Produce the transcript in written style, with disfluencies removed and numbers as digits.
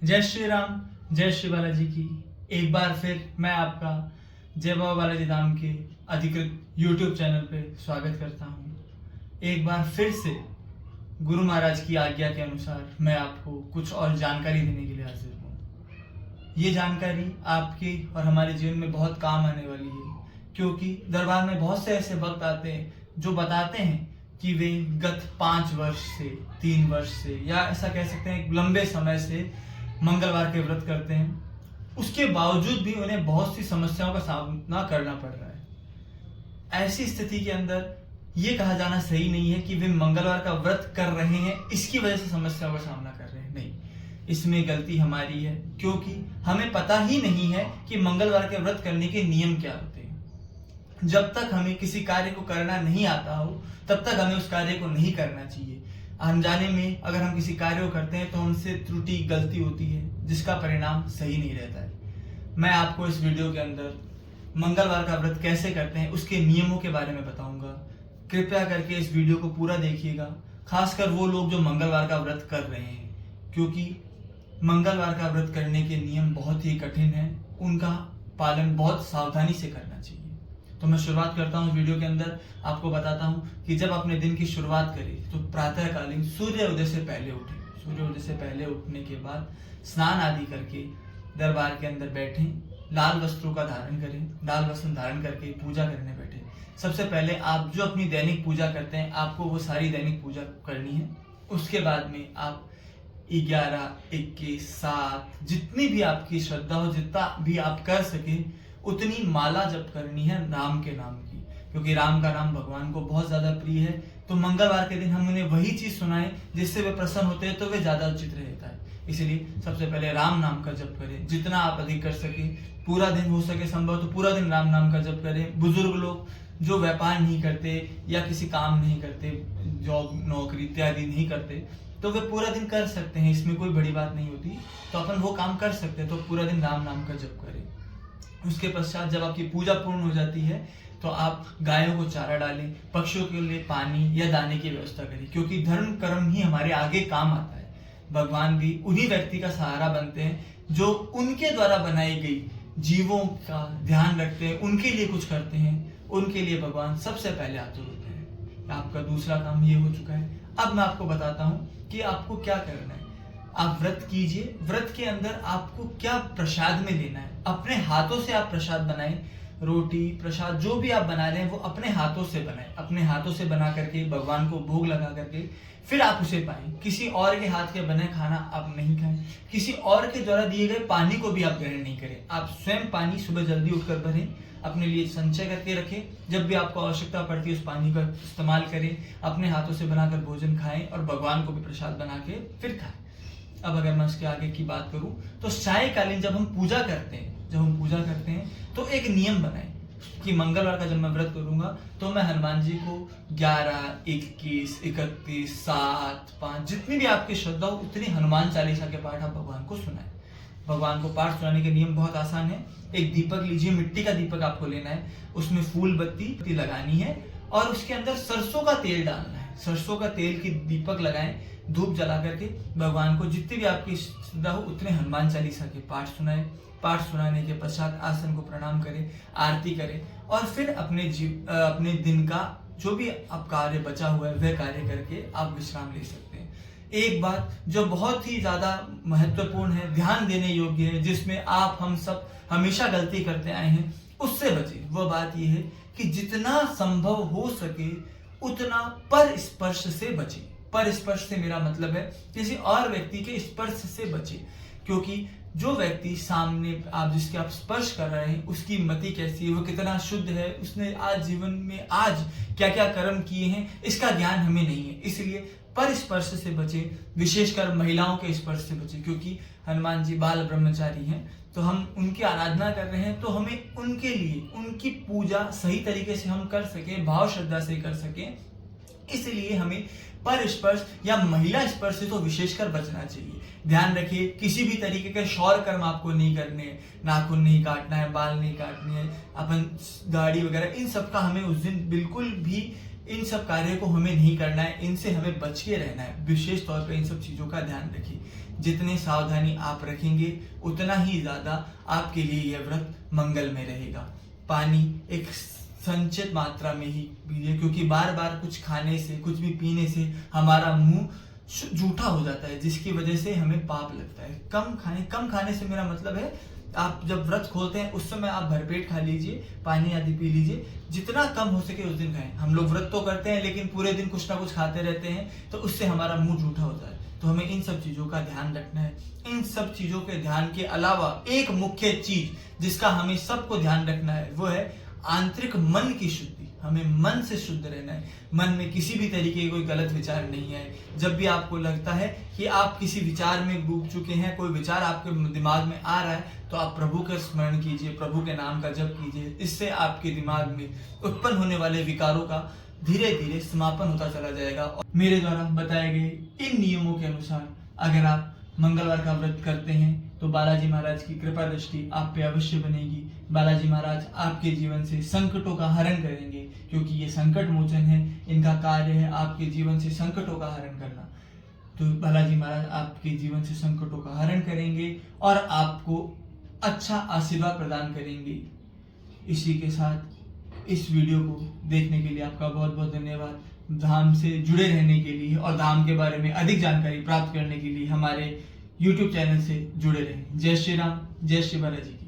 जय श्री राम, जय श्री बालाजी की। एक बार फिर मैं आपका जय बाबा बालाजी धाम के अधिकृत YouTube चैनल पे स्वागत करता हूँ। एक बार फिर से गुरु महाराज की आज्ञा के अनुसार मैं आपको कुछ और जानकारी देने के लिए हाजिर हूँ। ये जानकारी आपके और हमारे जीवन में बहुत काम आने वाली है, क्योंकि दरबार में बहुत से ऐसे भक्त आते हैं जो बताते हैं कि वे गत 5 वर्ष से 3 वर्ष से या ऐसा कह सकते हैं लंबे समय से मंगलवार के व्रत करते हैं, उसके बावजूद भी उन्हें बहुत सी समस्याओं का सामना करना पड़ रहा है। ऐसी स्थिति के अंदर ये कहा जाना सही नहीं है कि वे मंगलवार का व्रत कर रहे हैं इसकी वजह से समस्याओं का सामना कर रहे हैं। नहीं, इसमें गलती हमारी है, क्योंकि हमें पता ही नहीं है कि मंगलवार के व्रत करने के नियम क्या होते हैं। जब तक हमें किसी कार्य को करना नहीं आता हो तब तक हमें उस कार्य को नहीं करना चाहिए। अनजाने में अगर हम किसी कार्य को करते हैं तो हमसे त्रुटि गलती होती है, जिसका परिणाम सही नहीं रहता है। मैं आपको इस वीडियो के अंदर मंगलवार का व्रत कैसे करते हैं उसके नियमों के बारे में बताऊंगा। कृपया करके इस वीडियो को पूरा देखिएगा, खासकर वो लोग जो मंगलवार का व्रत कर रहे हैं, क्योंकि मंगलवार का व्रत करने के नियम बहुत ही कठिन है। उनका पालन बहुत सावधानी से करना चाहिए। तो मैं शुरुआत करता हूँ वीडियो के अंदर। आपको बताता हूँ कि जब अपने दिन की शुरुआत करें तो प्रातःकालीन सूर्य उदय से पहले उठें। सूर्य उदय से पहले उठने के बाद स्नान आदि करके दरबार के अंदर बैठें, लाल वस्त्रों का धारण करें। लाल वस्त्र धारण करके पूजा करने बैठे। सबसे पहले आप जो अपनी दैनिक पूजा करते हैं, आपको वो सारी दैनिक पूजा करनी है। उसके बाद में आप 11, 21, 7 जितनी भी आपकी श्रद्धा हो, जितना भी आप कर सके उतनी माला जप करनी है राम के नाम की, क्योंकि राम का नाम भगवान को बहुत ज्यादा प्रिय है। तो मंगलवार के दिन हम उन्हें वही चीज सुनाएं जिससे वे प्रसन्न होते हैं, तो वे ज्यादा उचित रहता है। इसलिए सबसे पहले राम नाम का जप करें, जितना आप अधिक कर सके। पूरा दिन हो सके संभव तो पूरा दिन राम नाम का जप करें। बुजुर्ग लोग जो व्यापार नहीं करते या किसी काम नहीं करते, जॉब नौकरी इत्यादि नहीं करते, तो वे पूरा दिन कर सकते हैं, इसमें कोई बड़ी बात नहीं होती। तो अपन वो काम कर सकते हैं, तो पूरा दिन राम नाम का जप करें। उसके पश्चात जब आपकी पूजा पूर्ण हो जाती है तो आप गायों को चारा डालें, पक्षियों के लिए पानी या दाने की व्यवस्था करें, क्योंकि धर्म कर्म ही हमारे आगे काम आता है। भगवान भी उन्हीं व्यक्ति का सहारा बनते हैं जो उनके द्वारा बनाई गई जीवों का ध्यान रखते हैं, उनके लिए कुछ करते हैं। उनके लिए भगवान सबसे पहले आतुर होते हैं। आपका दूसरा काम ये हो चुका है। अब मैं आपको बताता हूँ कि आपको क्या करना है। आप व्रत कीजिए। व्रत के अंदर आपको क्या प्रसाद में लेना है, अपने हाथों से आप प्रसाद बनाएं। रोटी प्रसाद जो भी आप बना रहे हैं वो अपने हाथों से बनाएं। अपने हाथों से बना करके भगवान को भोग लगा करके फिर आप उसे पाएं। किसी और के हाथ के बने खाना आप नहीं खाएं। किसी और के द्वारा दिए गए पानी को भी आप ग्रहण नहीं करें। आप स्वयं पानी सुबह जल्दी उठकर भरें, अपने लिए संचय करके रखें। जब भी आपको आवश्यकता पड़ती है उस पानी का इस्तेमाल करें। अपने हाथों से बनाकर भोजन खाएं और भगवान को भी प्रसाद बना के फिर खाएं। अब अगर मैं उसके आगे की बात करूं तो सायकालीन जब हम पूजा करते हैं तो एक नियम बनाएं कि मंगलवार का जब मैं व्रत करूंगा तो मैं हनुमान जी को 11, 21, 31, 7, 5 जितनी भी आपकी श्रद्धा हो उतनी हनुमान चालीसा के पाठ आप भगवान को सुनाएं। भगवान को पाठ सुनाने के नियम बहुत आसान है। एक दीपक लीजिए, मिट्टी का दीपक आपको लेना है, उसमें फूल बत्ती लगानी है और उसके अंदर सरसों का तेल डालना है। सरसों का तेल की दीपक लगाएं, धूप जला करके भगवान को जितनी भी आपकी श्रद्धा हो उतने हनुमान चालीसा के पाठ सुनाएं। पाठ सुनाने के पश्चात आसन को प्रणाम करें, आरती करें और फिर अपने दिन का जो भी आप कार्य बचा हुआ है वह कार्य करके आप विश्राम ले सकते हैं। एक बात जो बहुत ही ज्यादा महत्वपूर्ण है, ध्यान देने योग्य है, जिसमें आप हम सब हमेशा गलती करते आए हैं, उससे बचे। वह बात यह है कि जितना संभव हो सके उतना पर स्पर्श से बचे। पर स्पर्श से मेरा मतलब है किसी और व्यक्ति के स्पर्श से बचे, क्योंकि जो व्यक्ति सामने आप जिसके आप स्पर्श कर रहे हैं उसकी मति कैसी है, वो कितना शुद्ध है, उसने आज जीवन में आज क्या क्या कर्म किए हैं, इसका ज्ञान हमें नहीं है। इसलिए पर स्पर्श से बचे, विशेषकर महिलाओं के स्पर्श से बचे, क्योंकि हनुमान जी बाल ब्रह्मचारी हैं। तो हम उनकी आराधना कर रहे हैं तो हमें उनके लिए उनकी पूजा सही तरीके से हम कर सकें, भाव श्रद्धा से कर सकें। इसलिए हमें पर स्पर्श या महिला स्पर्श से तो विशेषकर बचना चाहिए। ध्यान रखिए, किसी भी तरीके के शौर कर्म आपको नहीं करने, नाखून नहीं काटना है, बाल नहीं काटने है, अपन दाढ़ी वगैरह, इन सब का हमें उस दिन बिल्कुल भी इन सब कार्यों को हमें नहीं करना है। इनसे हमें बच के रहना है। विशेष तौर पे इन सब चीजों का ध्यान रखिए। जितनी सावधानी आप रखेंगे उतना ही ज़्यादा आपके लिए यह व्रत मंगल में रहेगा। पानी एक संचित मात्रा में ही पीजिए, क्योंकि बार बार कुछ खाने से, कुछ भी पीने से हमारा मुंह जूठा हो जाता है, जिसकी वजह से हमें पाप लगता है। कम खाने से मेरा मतलब है आप जब व्रत खोलते हैं उस समय आप भरपेट खा लीजिए, पानी आदि पी लीजिए, जितना कम हो सके उस दिन खाएं। हम लोग व्रत तो करते हैं लेकिन पूरे दिन कुछ ना कुछ खाते रहते हैं, तो उससे हमारा मुंह जूठा होता है। तो हमें इन सब चीजों का ध्यान रखना है। इन सब चीजों के ध्यान के अलावा एक मुख्य चीज जिसका हमें सबको ध्यान रखना है वो है आंतरिक मन की शुद्धि। हमें मन से शुद्ध रहना है, मन में किसी भी तरीके के कोई गलत विचार नहीं है। जब भी आपको लगता है कि आप किसी विचार में डूब चुके हैं, कोई विचार आपके दिमाग में आ रहा है, तो आप प्रभु का स्मरण कीजिए, प्रभु के नाम का जप कीजिए। इससे आपके दिमाग में उत्पन्न होने वाले विकारों का धीरे धीरे समापन होता चला जाएगा। और मेरे द्वारा बताए गए इन नियमों के अनुसार अगर आप मंगलवार का व्रत करते हैं तो बालाजी महाराज की कृपा दृष्टि आप पे अवश्य बनेगी। बालाजी महाराज आपके जीवन से संकटों का हरण करेंगे, क्योंकि ये संकट मोचन है, इनका कार्य है आपके जीवन से संकटों का हरण करना। तो बालाजी महाराज आपके जीवन से संकटों का हरण करेंगे और आपको अच्छा आशीर्वाद प्रदान करेंगे। इसी के साथ इस वीडियो को देखने के लिए आपका बहुत बहुत धन्यवाद। धाम से जुड़े रहने के लिए और धाम के बारे में अधिक जानकारी प्राप्त करने के लिए हमारे YouTube चैनल से जुड़े रहें। जय श्री राम, जय श्री बालाजी की।